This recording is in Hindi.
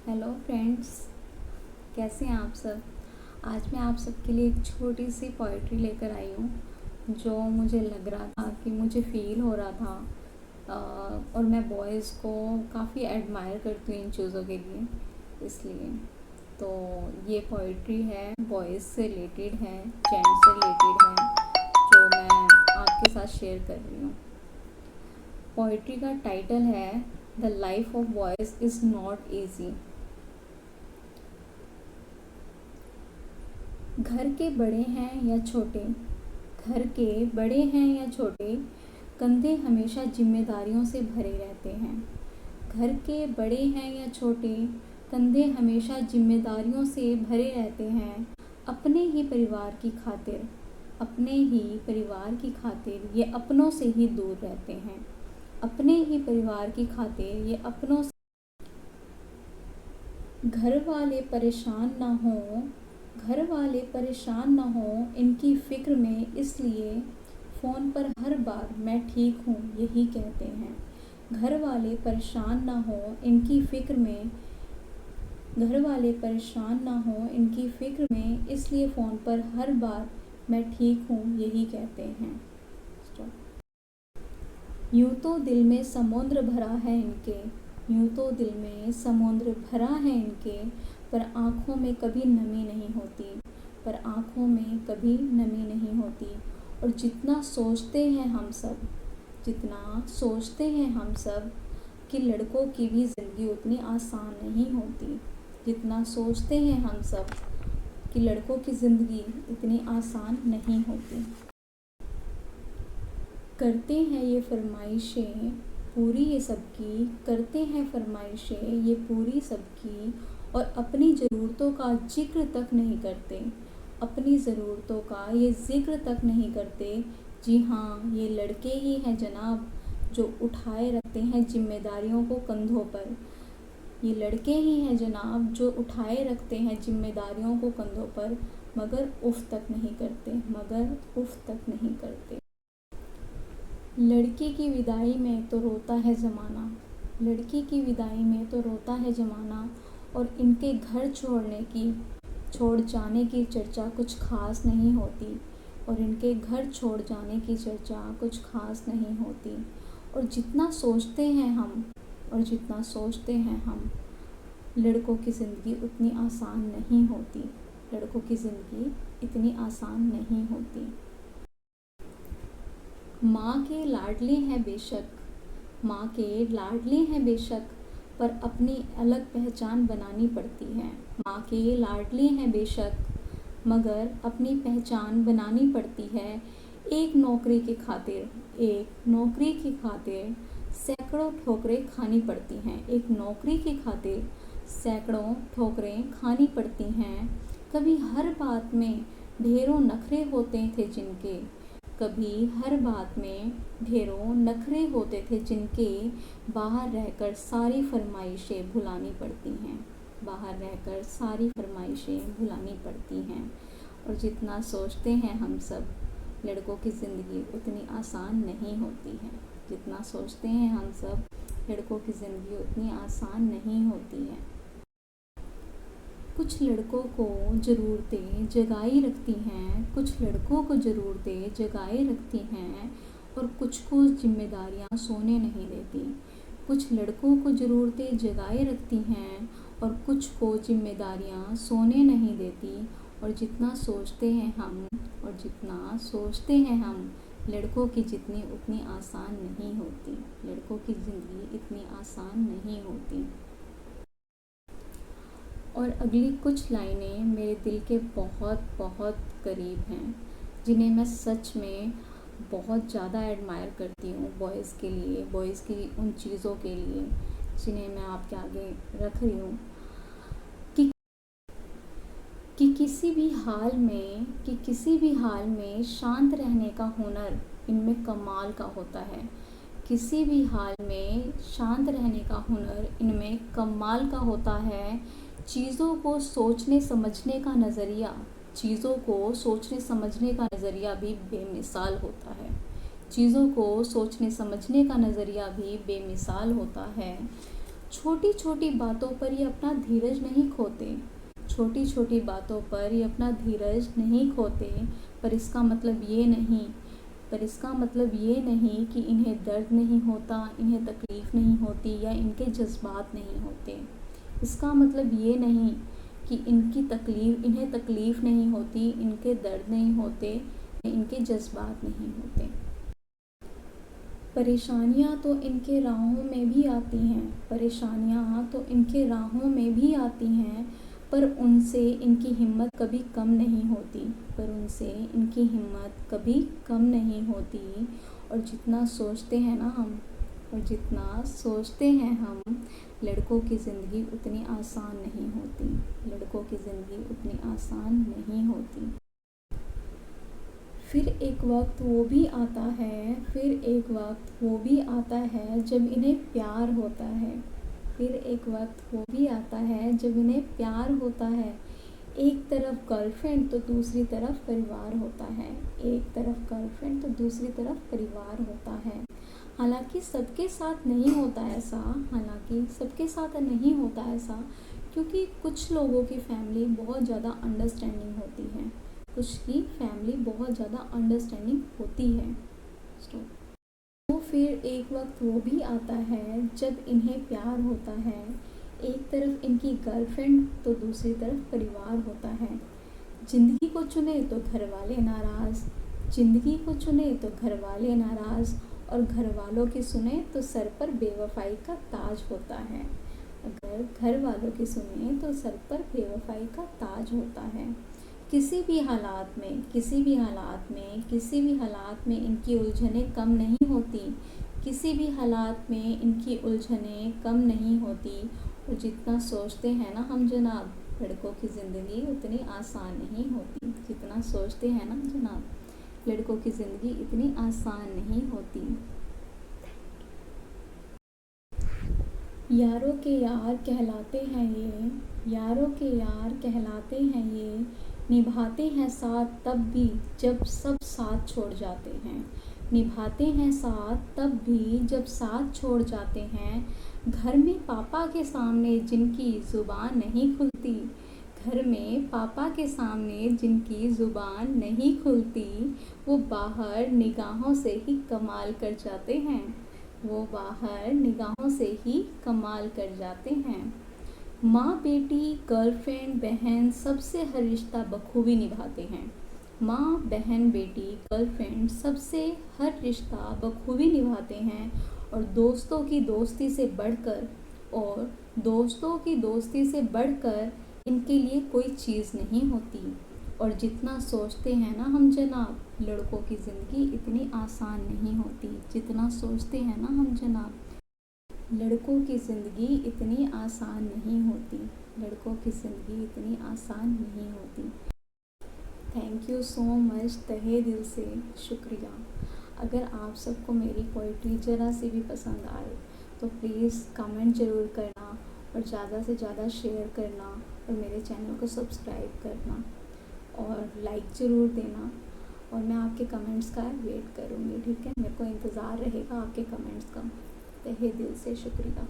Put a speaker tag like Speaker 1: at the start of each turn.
Speaker 1: हेलो फ्रेंड्स, कैसे हैं आप सब। आज मैं आप सबके लिए एक छोटी सी पोइट्री लेकर आई हूँ जो मुझे लग रहा था कि मुझे फ़ील हो रहा था। और मैं बॉयज़ को काफ़ी एडमायर करती हूँ इन चीज़ों के लिए, इसलिए तो ये पोइट्री है, बॉयज़ से रिलेटेड है, जेंट्स से रिलेटेड है, जो मैं आपके साथ शेयर कर रही हूँ। पोइट्री का टाइटल है the life of boys is not easy. घर के बड़े हैं या छोटे, घर के बड़े हैं या छोटे, कंधे हमेशा जिम्मेदारियों से भरे रहते हैं। घर के बड़े हैं या छोटे, कंधे हमेशा जिम्मेदारियों से भरे रहते हैं। अपने ही परिवार की खातिर, अपने ही परिवार की खातिर ये अपनों से ही दूर रहते हैं। अपने ही परिवार की खातिर ये अपनों से घर वाले परेशान ना हों, घर वाले परेशान ना हों इनकी फ़िक्र में, इसलिए फ़ोन पर हर बार मैं ठीक हूँ यही कहते हैं। घर वाले परेशान ना हों इनकी फ़िक्र में, घर वाले परेशान ना हों इनकी फ़िक्र में, इसलिए फ़ोन पर हर बार मैं ठीक हूँ यही कहते हैं। यूँ तो दिल में समुद्र भरा है इनके, यूँ तो दिल में समुद्र भरा है इनके, पर आँखों में कभी नमी नहीं होती, पर आँखों में कभी नमी नहीं होती। और जितना सोचते हैं हम सब, जितना सोचते हैं हम सब कि लड़कों की भी ज़िंदगी उतनी आसान नहीं होती, जितना सोचते हैं हम सब कि लड़कों की ज़िंदगी इतनी आसान नहीं होती। करते हैं ये फरमाइशें पूरी ये सबकी, करते हैं फरमाइशें ये पूरी सबकी, और अपनी ज़रूरतों का जिक्र तक नहीं करते, अपनी ज़रूरतों का ये जिक्र तक नहीं करते। जी हाँ, ये लड़के ही हैं जनाब जो उठाए रखते हैं जिम्मेदारियों को कंधों पर। ये लड़के ही हैं जनाब जो उठाए रखते हैं जिम्मेदारियों को कंधों पर, मगर उफ़ तक नहीं करते, मगर उफ़ तक नहीं करते। लड़की की विदाई में तो रोता है ज़माना, लड़की की विदाई में तो रोता है ज़माना, और इनके घर छोड़ जाने की चर्चा कुछ खास नहीं होती, और इनके घर छोड़ जाने की चर्चा कुछ खास नहीं होती। और जितना सोचते हैं हम, और जितना सोचते हैं हम, लड़कों की ज़िंदगी उतनी आसान नहीं होती, लड़कों की ज़िंदगी इतनी आसान नहीं होती। माँ के लाडले हैं बेशक, माँ के लाडले हैं बेशक, पर अपनी अलग पहचान बनानी पड़ती है। माँ के लाडले हैं बेशक, मगर अपनी पहचान बनानी पड़ती है। एक नौकरी की खातिर, एक नौकरी की खातिर सैकड़ों ठोकरें खानी पड़ती हैं, एक नौकरी की खातिर सैकड़ों ठोकरें खानी पड़ती हैं। कभी हर बात में ढेरों नखरे होते थे जिनके, कभी हर बात में ढेरों नखरे होते थे जिनके, बाहर रहकर सारी फरमाइशें भुलानी पड़ती हैं, बाहर रहकर सारी फरमाइशें भुलानी पड़ती हैं। और जितना सोचते हैं हम सब, लड़कों की ज़िंदगी उतनी आसान नहीं होती है, जितना सोचते हैं हम सब, लड़कों की ज़िंदगी उतनी आसान नहीं होती है। कुछ लड़कों को ज़रूरतें जगाई रखती हैं, कुछ लड़कों को ज़रूरतें जगाए रखती हैं, और कुछ को जिम्मेदारियां सोने नहीं देती। कुछ लड़कों को ज़रूरतें जगाए रखती हैं, और कुछ को जिम्मेदारियां सोने नहीं देती। और जितना सोचते हैं हम, और जितना सोचते हैं हम, लड़कों की जितनी उतनी आसान नहीं होती, लड़कों की ज़िंदगी इतनी आसान नहीं होती। और अगली कुछ लाइनें मेरे दिल के बहुत बहुत करीब हैं, जिन्हें मैं सच में बहुत ज़्यादा एडमायर करती हूँ बॉयज़ के लिए, बॉयज़ की उन चीज़ों के लिए जिन्हें मैं आपके आगे रख रही हूँ। कि किसी भी हाल में, कि किसी भी हाल में शांत रहने का हुनर इनमें कमाल का होता है। किसी भी हाल में शांत रहने का हुनर इनमें कमाल का होता है। चीज़ों को सोचने समझने का नज़रिया, चीज़ों को सोचने समझने का नज़रिया भी बेमिसाल होता है, चीज़ों को सोचने समझने का नज़रिया भी बेमिसाल होता है। छोटी छोटी बातों पर ये अपना धीरज नहीं खोते, छोटी छोटी बातों पर ये अपना धीरज नहीं खोते। पर इसका मतलब ये नहीं पर इसका मतलब ये नहीं कि इन्हें दर्द नहीं होता, इन्हें तकलीफ़ नहीं होती या इनके जज्बात नहीं होते। इसका मतलब ये नहीं कि इन्हें तकलीफ़ नहीं होती, इनके दर्द नहीं होते, इनके जज्बात नहीं होते। परेशानियाँ तो इनके राहों में भी आती हैं, परेशानियाँ तो इनके राहों में भी आती हैं, पर उनसे इनकी हिम्मत कभी कम नहीं होती, पर उनसे इनकी हिम्मत कभी कम नहीं होती। और जितना सोचते हैं ना हम और जितना सोचते हैं हम, लड़कों की ज़िंदगी उतनी आसान नहीं होती, लड़कों की ज़िंदगी उतनी आसान नहीं होती। फिर एक वक्त वो भी आता है, फिर एक वक्त वो भी आता है जब इन्हें प्यार होता है, फिर एक वक्त वो भी आता है जब इन्हें प्यार होता है। एक तरफ गर्लफ्रेंड तो दूसरी तरफ परिवार होता है, एक तरफ गर्लफ्रेंड तो दूसरी तरफ परिवार होता है। हालांकि सबके साथ नहीं होता ऐसा, हालांकि सबके साथ नहीं होता ऐसा, क्योंकि कुछ लोगों की फैमिली बहुत ज़्यादा अंडरस्टैंडिंग होती है, कुछ की फैमिली बहुत ज़्यादा अंडरस्टैंडिंग होती है। तो फिर एक वक्त वो भी आता है जब इन्हें प्यार होता है। एक तरफ इनकी गर्लफ्रेंड तो दूसरी तरफ परिवार होता है। ज़िंदगी को चुने तो घर वाले नाराज़, ज़िंदगी को चुने तो घर वाले नाराज़, और घर वालों की सुने तो सर पर बेवफाई का ताज होता है। अगर घर वालों की सुने तो सर पर बेवफाई का ताज होता है। किसी भी हालात में, किसी भी हालात में, किसी भी हालात में इनकी उलझनें कम नहीं होती, किसी भी हालात में इनकी उलझनें कम नहीं होती। और जितना सोचते हैं ना हम जनाब, लड़कों की ज़िंदगी उतनी आसान नहीं होती, जितना सोचते हैं ना जनाब, लड़कों की ज़िंदगी इतनी आसान नहीं होती। यारों के यार कहलाते हैं ये, यारों के यार कहलाते हैं ये, निभाते हैं साथ तब भी जब सब साथ छोड़ जाते हैं, निभाते हैं साथ तब भी जब साथ छोड़ जाते हैं। घर में पापा के सामने जिनकी ज़ुबान नहीं खुलती, घर में पापा के सामने जिनकी ज़ुबान नहीं खुलती, वो बाहर निगाहों से ही कमाल कर जाते हैं, वो बाहर निगाहों से ही कमाल कर जाते हैं। माँ बेटी गर्लफ्रेंड बहन सबसे हर रिश्ता बखूबी निभाते हैं, माँ बहन बेटी गर्लफ्रेंड सबसे हर रिश्ता बखूबी निभाते हैं। और दोस्तों की दोस्ती से बढ़कर, और दोस्तों की दोस्ती से बढ़कर इनके लिए कोई चीज़ नहीं होती। और जितना सोचते हैं ना हम जनाब, लड़कों की ज़िंदगी इतनी आसान नहीं होती, जितना सोचते हैं ना हम जनाब, लड़कों की ज़िंदगी इतनी आसान नहीं होती, लड़कों की ज़िंदगी इतनी आसान नहीं होती। थैंक यू सो मच, तहे दिल से शुक्रिया। अगर आप सबको मेरी पोइट्री ज़रा सी भी पसंद आए तो प्लीज़ कमेंट ज़रूर करना, और ज़्यादा से ज़्यादा शेयर करना, और मेरे चैनल को सब्सक्राइब करना, और लाइक ज़रूर देना। और मैं आपके कमेंट्स का वेट करूँगी, ठीक है? मेरे को इंतज़ार रहेगा आपके कमेंट्स का। तहे दिल से शुक्रिया।